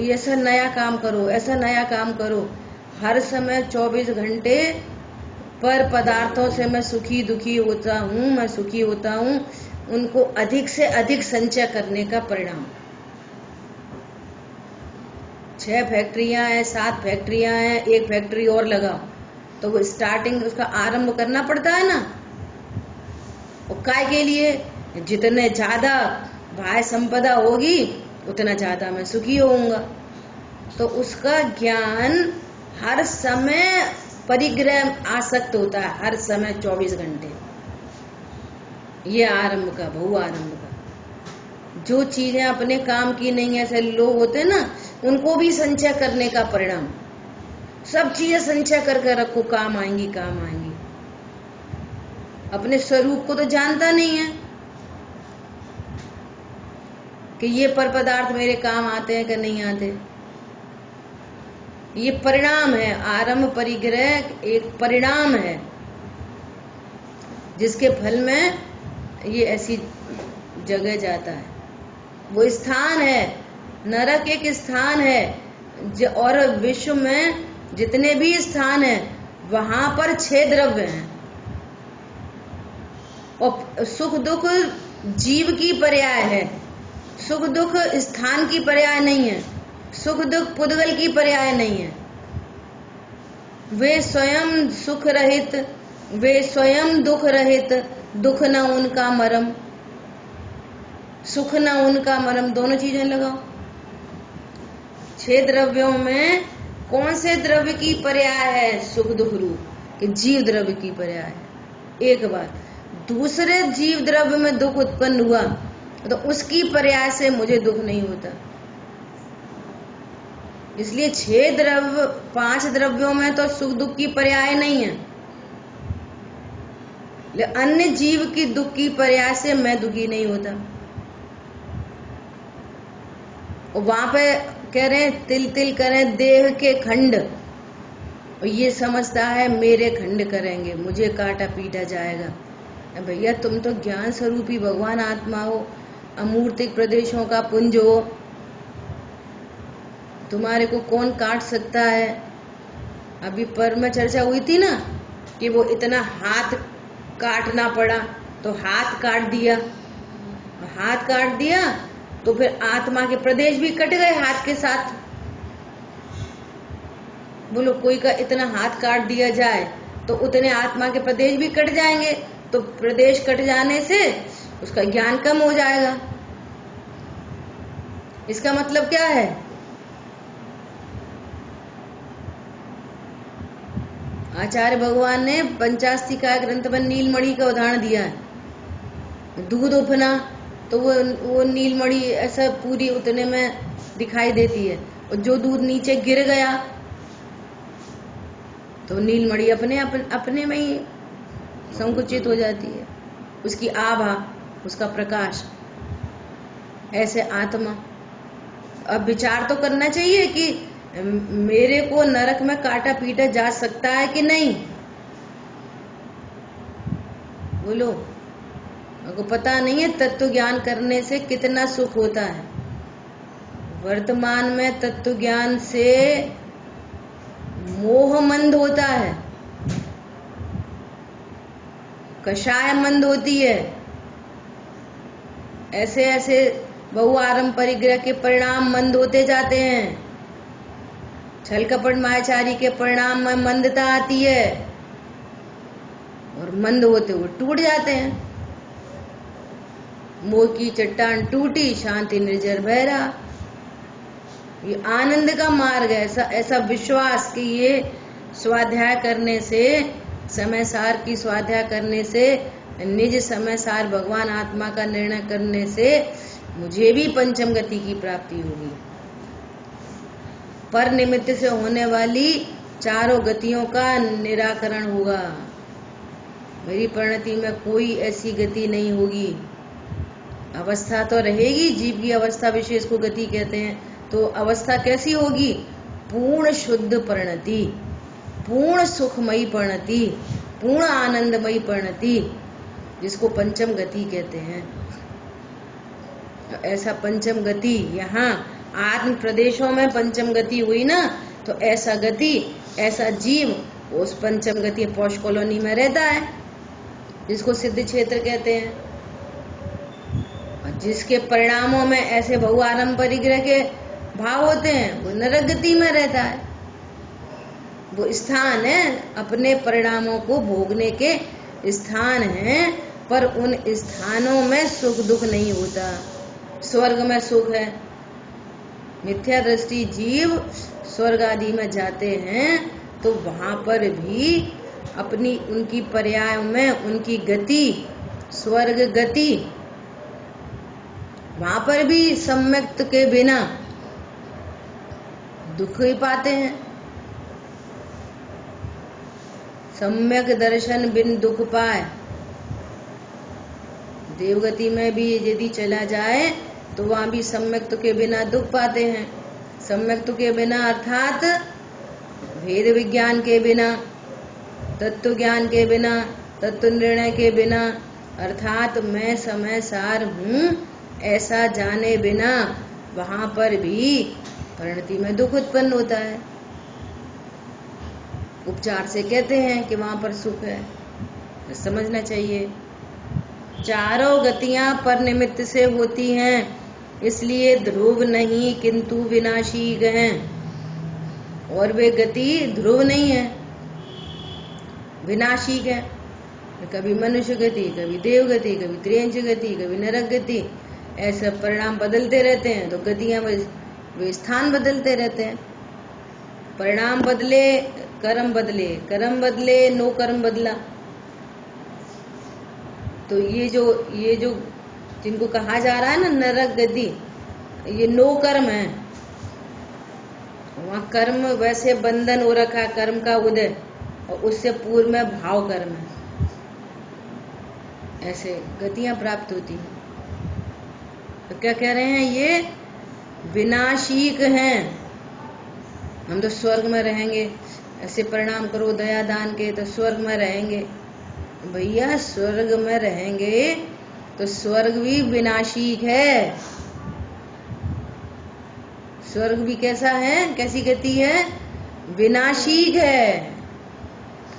ऐसा नया काम करो, ऐसा नया काम करो। हर समय 24 घंटे पर पदार्थों से मैं सुखी दुखी होता हूँ, मैं सुखी होता हूँ, उनको अधिक से अधिक संचय करने का परिणाम। 6 फैक्ट्रियां हैं, 7 फैक्ट्रियां हैं, 1 फैक्ट्री और लगाओ, तो वो स्टार्टिंग उसका आरंभ करना पड़ता है ना। और काय के लिए? जितने ज्यादा बाह्य संपदा होगी उतना ज्यादा मैं सुखी होऊंगा। तो उसका ज्ञान हर समय परिग्रह आसक्त होता है, हर समय 24 घंटे। ये आरंभ का, बहु आरंभ का। जो चीजें अपने काम की नहीं, ऐसे लोग होते हैं ना, उनको भी संचय करने का परिणाम। सब चीजें संचय करके रखो, काम आएंगी काम आएंगी। अपने स्वरूप को तो जानता नहीं है कि ये पर पदार्थ मेरे काम आते हैं कि नहीं आते। ये परिणाम है। आरंभ परिग्रह एक परिणाम है, जिसके फल में ये ऐसी जगह जाता है। वो स्थान है, नरक एक स्थान है और विश्व में जितने भी स्थान है वहां पर 6 द्रव्य हैं। और सुख दुख जीव की पर्याय है, सुख दुख स्थान की पर्याय नहीं है, सुख दुख पुद्गल की पर्याय नहीं है। वे स्वयं सुख रहित, वे स्वयं दुख रहित, दुख न उनका मरम, सुख न उनका मरम, दोनों चीजें लगाओ। 6 द्रव्यों में कौन से द्रव्य की पर्याय है सुख दुख रूप? कि जीव द्रव्य की पर्याय है। एक बार दूसरे जीव द्रव्य में दुख उत्पन्न हुआ तो उसकी पर्याय से मुझे दुख नहीं होता। इसलिए 6 द्रव्य, 5 द्रव्यों में तो सुख दुख की पर्याय नहीं है, लेकिन अन्य जीव की दुख की पर्याय से मैं दुखी नहीं होता। और वहां पे कह रहे हैं तिल तिल करें देह के खंड, और ये समझता है मेरे खंड करेंगे, मुझे काटा पीटा जाएगा। भैया तुम तो ज्ञान स्वरूपी भगवान आत्मा हो, अमूर्तिक प्रदेशों का पुंज हो, तुम्हारे को कौन काट सकता है? अभी पर में चर्चा हुई थी ना कि वो इतना हाथ काटना पड़ा, तो हाथ काट दिया, हाथ काट दिया तो फिर आत्मा के प्रदेश भी कट गए हाथ के साथ। बोलो कोई का इतना हाथ काट दिया जाए तो उतने आत्मा के प्रदेश भी कट जाएंगे, तो प्रदेश कट जाने से उसका ज्ञान कम हो जाएगा। इसका मतलब क्या है? आचार्य भगवान ने पंचास्तिका ग्रंथ में नीलमणि का उदाहरण दिया है। दूध उफना तो वो नीलमणि ऐसा पूरी उतने में दिखाई देती है, और जो दूध नीचे गिर गया तो नीलमणि अपने में ही संकुचित हो जाती है, उसकी आभा, उसका प्रकाश। ऐसे आत्मा, अब विचार तो करना चाहिए कि मेरे को नरक में काटा पीटा जा सकता है कि नहीं? बोलो, मेरे को पता नहीं है तत्व ज्ञान करने से कितना सुख होता है। वर्तमान में तत्व ज्ञान से मोह मंद होता है, कषाय मंद होती है। ऐसे ऐसे बहुआरंभ परिग्रह के परिणाम मंद होते जाते हैं। छल कपट मायाचारी के परिणाम में मंदता आती है, और मंद होते हुए टूट जाते हैं। मोह की चट्टान टूटी, शांति निर्जर बहरा। ये आनंद का मार्ग है। ऐसा विश्वास कि ये स्वाध्याय करने से, समय सार की स्वाध्याय करने से, निज समय सार भगवान आत्मा का निर्णय करने से मुझे भी पंचम गति की प्राप्ति होगी। पर निमित्त से होने वाली चारों गतियों का निराकरण होगा। मेरी परिणति में कोई ऐसी गति नहीं होगी। अवस्था तो रहेगी, जीव की अवस्था विशेष को गति कहते हैं। तो अवस्था कैसी होगी? पूर्ण शुद्ध परिणति, पूर्ण सुखमयी परिणति, पूर्ण आनंदमयी परिणति, जिसको पंचम गति कहते हैं। ऐसा पंचम गति, यहाँ आत्म प्रदेशों में पंचम गति हुई ना, तो ऐसा गति, ऐसा जीव उस पंचम गति पौष कॉलोनी में रहता है, जिसको सिद्ध क्षेत्र कहते हैं। और जिसके परिणामों में ऐसे बहुआरंभ परिग्रह के भाव होते हैं, वो नरक गति में रहता है। वो स्थान है, अपने परिणामों को भोगने के स्थान हैं, पर उन स्थानों में सुख दुख नहीं होता। स्वर्ग में सुख है। मिथ्या दृष्टि जीव स्वर्ग आदि में जाते हैं तो वहां पर भी अपनी उनकी पर्याय में उनकी गति स्वर्ग गति, वहां पर भी सम्यक्त के बिना दुख ही पाते हैं। सम्यक दर्शन बिन दुख पाए। देवगति में भी यदि चला जाए तो वहां भी सम्यक्त के बिना दुख पाते हैं। सम्यक्त के बिना अर्थात भेद विज्ञान के बिना, तत्व ज्ञान के बिना, तत्व निर्णय के बिना, अर्थात मैं समय सार हूँ ऐसा जाने बिना वहां पर भी परिणति में दुख उत्पन्न होता है। उपचार से कहते हैं कि वहां पर सुख है, तो समझना चाहिए। चारों गतियां पर निमित्त से होती हैं, इसलिए ध्रुव नहीं किंतु विनाशी हैं। और वे गति ध्रुव नहीं है, विनाशी है। कभी मनुष्य गति, कभी देव गति, कभी त्रियंच गति, कभी नरक गति, ऐसे परिणाम बदलते रहते हैं। तो गतियां वे स्थान बदलते रहते हैं। परिणाम बदले, कर्म बदले, कर्म बदले, नो कर्म बदला। तो ये जो जिनको कहा जा रहा है ना नरक गति, ये नो कर्म है। वहाँ कर्म वैसे बंधन हो रखा है, कर्म का उदय, और उससे पूर्व में भाव कर्म है, ऐसे गतियां प्राप्त होती हैं। तो क्या कह रहे हैं, ये विनाशीक हैं। हम तो स्वर्ग में रहेंगे, ऐसे परिणाम करो दया दान के तो स्वर्ग में रहेंगे। भैया स्वर्ग में रहेंगे तो स्वर्ग भी विनाशीक है। स्वर्ग भी कैसा है, कैसी गति है, विनाशीक है।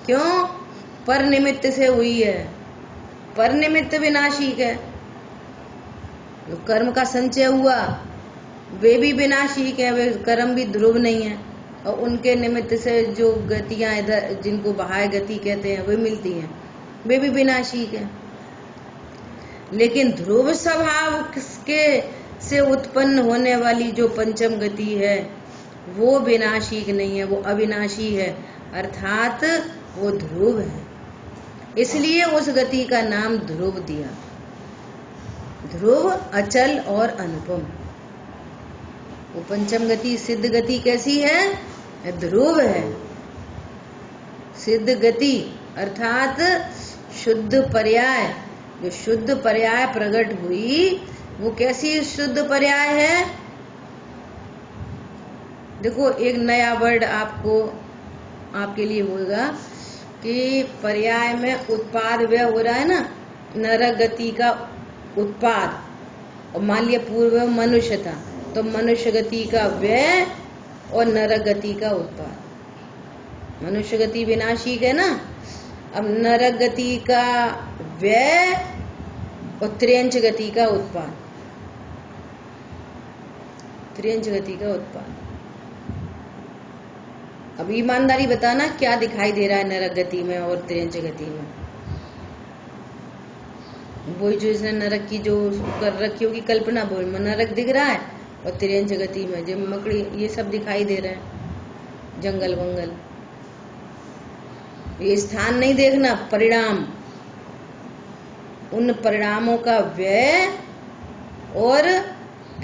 क्यों, पर निमित्त से हुई है, पर निमित्त विनाशीक है। जो कर्म का संचय हुआ वे भी विनाशीक है, वे कर्म भी ध्रुव नहीं है, और उनके निमित्त से जो गतियां इधर जिनको बाह्य गति कहते हैं वे मिलती हैं, वे भी विनाशीक है। लेकिन ध्रुव स्वभाव के से उत्पन्न होने वाली जो पंचम गति है वो विनाशीक नहीं है, वो अविनाशी है, अर्थात वो ध्रुव है। इसलिए उस गति का नाम ध्रुव दिया। ध्रुव अचल और अनुपम। वो पंचम गति सिद्ध गति कैसी है, ध्रुव है। सिद्ध गति अर्थात शुद्ध पर्याय, जो शुद्ध पर्याय प्रकट हुई वो कैसी शुद्ध पर्याय है। देखो एक नया वर्ड आपके लिए होगा कि पर्याय में उत्पाद व्यय हो रहा है ना, नरक गति का उत्पाद, और मान लिया पूर्व मनुष्य था तो मनुष्य गति का व्यय और नरक गति का उत्पाद। मनुष्य गति विनाशी है ना, अब नरक गति का व्यय और त्रियंच गति का उत्पाद, त्रियंच गति का उत्पाद। अब ईमानदारी बताना क्या दिखाई दे रहा है नरक गति में और त्रियंच गति में। वही जो इसने नरक की जो कर रखी होगी कल्पना, बोल में नरक दिख रहा है, और त्रियंच गति में जो मकड़ी ये सब दिखाई दे रहे हैं, जंगल वंगल। ये स्थान नहीं देखना, परिणाम, उन परिणामों का व्यय और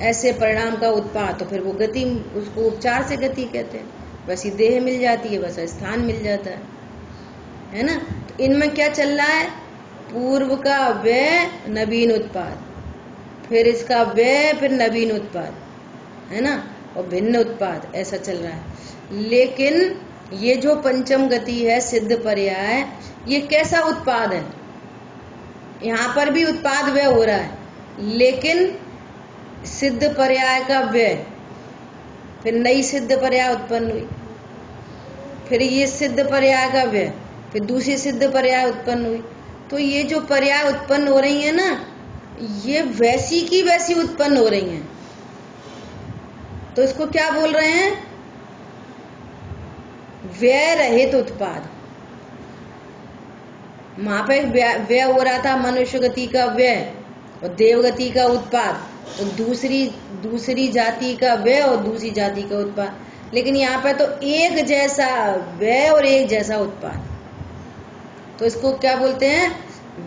ऐसे परिणाम का उत्पाद। तो फिर वो गति, उसको उपचार से गति कहते हैं। वैसी देह मिल जाती है, वैसा स्थान मिल जाता है ना। तो इनमें क्या चल रहा है, पूर्व का व्यय नवीन उत्पाद, फिर इसका व्यय फिर नवीन उत्पाद, है ना, और भिन्न उत्पाद, ऐसा चल रहा है। लेकिन ये जो पंचम गति है सिद्ध पर्याय, ये कैसा उत्पाद है, यहाँ पर भी उत्पाद व्यय हो रहा है, लेकिन सिद्ध पर्याय का व्यय, फिर नई सिद्ध पर्याय उत्पन्न हुई, फिर ये सिद्ध पर्याय का व्यय, फिर दूसरी सिद्ध पर्याय उत्पन्न हुई। तो ये जो पर्याय उत्पन्न हो रही है ना, ये वैसी की वैसी उत्पन्न हो रही हैं। तो इसको क्या बोल रहे हैं, व्यय रहित उत्पाद। वहां पे व्यय हो रहा था मनुष्य गति का व्यय और देवगति का उत्पाद, तो दूसरी जाति का व्यय और दूसरी जाति का उत्पाद। लेकिन यहाँ पे तो एक जैसा व्यय और एक जैसा उत्पाद, तो इसको क्या बोलते हैं,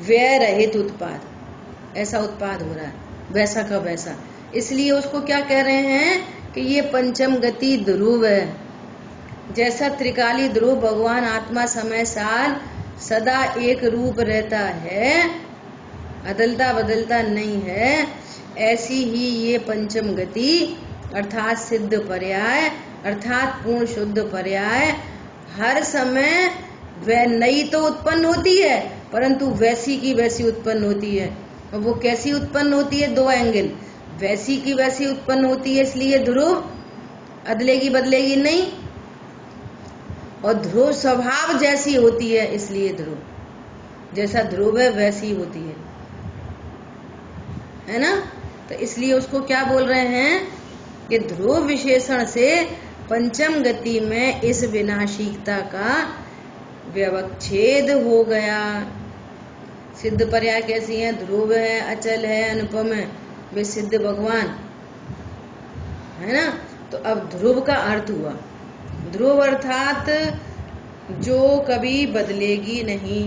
व्यय रहित उत्पाद। ऐसा उत्पाद हो रहा है, वैसा का वैसा। इसलिए उसको क्या कह रहे हैं कि ये पंचम गति ध्रुव है। जैसा त्रिकाली ध्रुव भगवान आत्मा समय सार सदा एक रूप रहता है, अदलता बदलता नहीं है, ऐसी ही ये पंचम गति अर्थात सिद्ध पर्याय अर्थात पूर्ण शुद्ध पर्याय हर समय वह नई तो उत्पन्न होती है, परंतु वैसी की वैसी उत्पन्न होती है। और वो कैसी उत्पन्न होती है, दो एंगल, वैसी की वैसी उत्पन्न होती है, इसलिए ध्रुव, अदलेगी बदलेगी नहीं। और ध्रुव स्वभाव जैसी होती है, इसलिए ध्रुव, जैसा ध्रुव है वैसी होती है ना। तो इसलिए उसको क्या बोल रहे हैं कि ध्रुव विशेषण से पंचम गति में इस विनाशिकता का व्यवच्छेद हो गया। सिद्ध पर्याय कैसी है? ध्रुव है, अचल है, अनुपम है, वे सिद्ध भगवान है ना। तो अब ध्रुव का अर्थ हुआ, ध्रुव अर्थात जो कभी बदलेगी नहीं।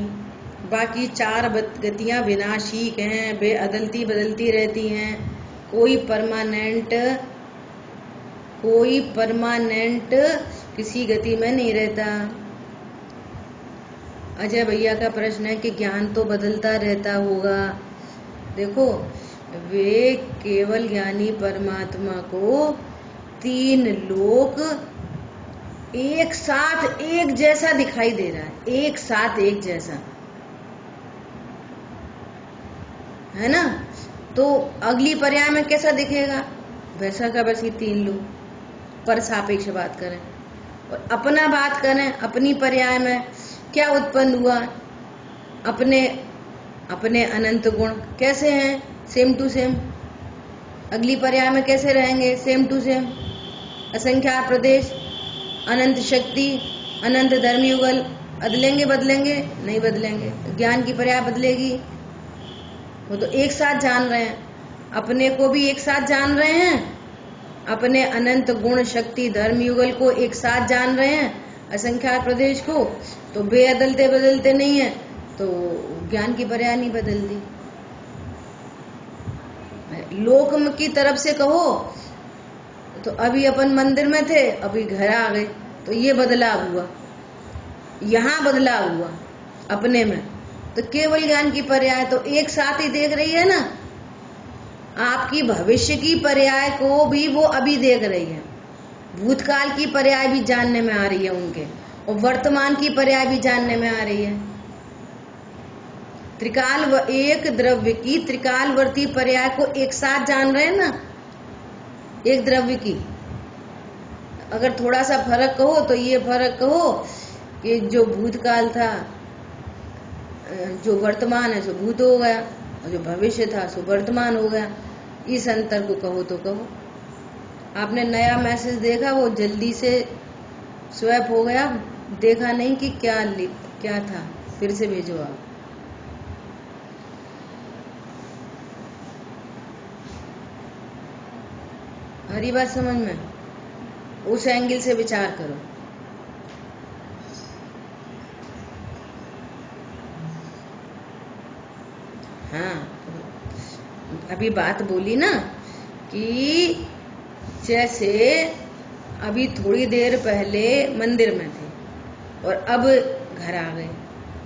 बाकी चार गतियां विनाशिक हैं, वे अदलती बदलती रहती हैं, कोई परमानेंट किसी गति में नहीं रहता। अजय भैया का प्रश्न है कि ज्ञान तो बदलता रहता होगा। देखो, वे केवल ज्ञानी परमात्मा को तीन लोक एक साथ एक जैसा दिखाई दे रहा है, एक साथ एक जैसा, है ना। तो अगली पर्याय में कैसा दिखेगा? वैसा का वैसी तीन लोग, पर सापेक्ष बात करें और अपना बात करें, अपनी पर्याय में क्या उत्पन्न हुआ? अपने अनंत गुण कैसे हैं? Same to same. अगली पर्याय में कैसे रहेंगे? Same to same. असंख्यात प्रदेश, अनंत शक्ति, अनंत धर्म युगल, बदलेंगे? नहीं बदलेंगे। ज्ञान की पर्याय बदलेगी? वो तो एक साथ जान रहे हैं, अपने को भी एक साथ जान रहे हैं, अपने अनंत गुण शक्ति धर्म युगल को एक साथ जान रहे हैं, असंख्यात प्रदेश को। तो वे बदलते नहीं है, तो ज्ञान की पर्याय नहीं बदलती। लोक की तरफ से कहो तो अभी अपन मंदिर में थे, अभी घर आ गए, तो ये बदलाव हुआ, यहाँ बदलाव हुआ अपने में। तो केवल ज्ञान की पर्याय तो एक साथ ही देख रही है ना। आपकी भविष्य की पर्याय को भी वो अभी देख रही है, भूतकाल की पर्याय भी जानने में आ रही है उनके, और वर्तमान की पर्याय भी जानने में आ रही है। त्रिकाल एक द्रव्य की त्रिकालवर्ती पर्याय को एक साथ जान रहे हैं ना, एक द्रव्य की। अगर थोड़ा सा फर्क कहो तो ये फर्क कहो कि जो भूतकाल था, जो वर्तमान है सो भूत हो गया, और जो भविष्य था सो वर्तमान हो गया। इस अंतर को कहो तो कहो। आपने नया मैसेज देखा, वो जल्दी से स्वैप हो गया, देखा नहीं कि क्या था, फिर से भेजो आप। हरी बात समझ में? उस एंगल से विचार करो। हाँ, अभी बात बोली ना कि जैसे अभी थोड़ी देर पहले मंदिर में थे और अब घर आ गए,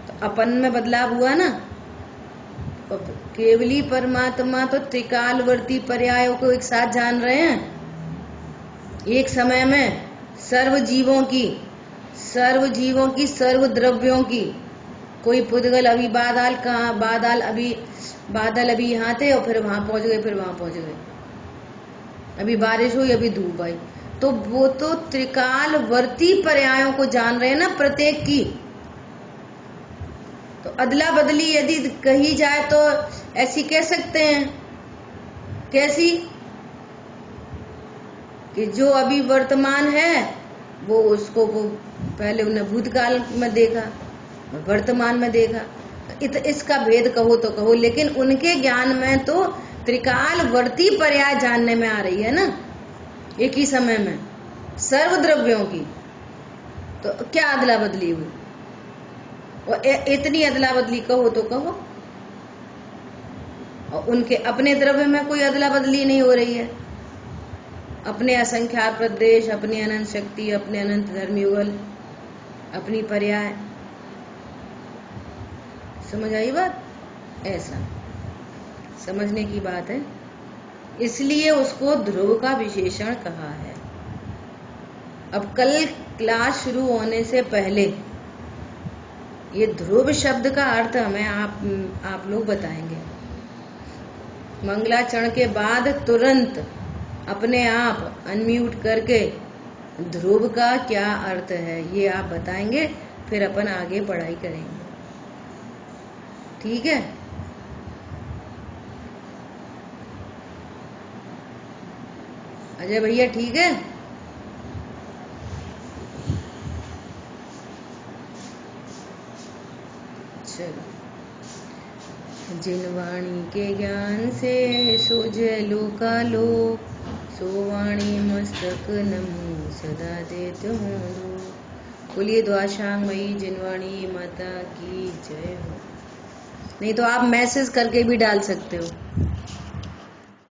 तो अपन में बदलाव हुआ ना। केवली परमात्मा तो त्रिकालवर्ती पर्यायों को एक साथ जान रहे हैं, एक समय में सर्व जीवों की, सर्व द्रव्यों की। कोई पुद्गल अभी बादल अभी यहाँ थे और फिर वहां पहुंच गए, फिर वहां पहुंच गए, अभी बारिश हुई, अभी धूप आई। तो वो तो त्रिकालवर्ती पर्यायों को जान रहे हैं ना, प्रत्येक की। तो अदला बदली यदि कही जाए तो ऐसी कह सकते हैं। कैसी? कि जो अभी वर्तमान है वो उसको वो पहले उन्हें भूतकाल में देखा, वर्तमान में देखा। इसका भेद कहो तो कहो, लेकिन उनके ज्ञान में तो त्रिकालवर्ती पर्याय जानने में आ रही है ना, एक ही समय में सर्वद्रव्यों की। तो क्या अदला बदली हुई? और इतनी अदला बदली कहो तो कहो, और उनके अपने द्रव्य में कोई अदला बदली नहीं हो रही है। अपने असंख्यात प्रदेश, अपनी अनंत शक्ति, अपने अनंत धर्मयुगल, अपनी पर्याय। समझ आई बात? ऐसा समझने की बात है, इसलिए उसको ध्रुव का विशेषण कहा है। अब कल क्लास शुरू होने से पहले ये ध्रुव शब्द का अर्थ हमें आप लोग बताएंगे। मंगलाचरण के बाद तुरंत अपने आप अनम्यूट करके ध्रुव का क्या अर्थ है ये आप बताएंगे, फिर अपन आगे पढ़ाई करेंगे। ठीक है। अजय भैया ठीक है। चलो। जिन वाणी के ज्ञान से सोझे लोकालोक, सो वाणी मस्तक नमो सदा देत हूँ लोक। बोलिए द्वाशांग मई जिनवाणी माता की जय हो। नहीं तो आप मैसेज करके भी डाल सकते हो।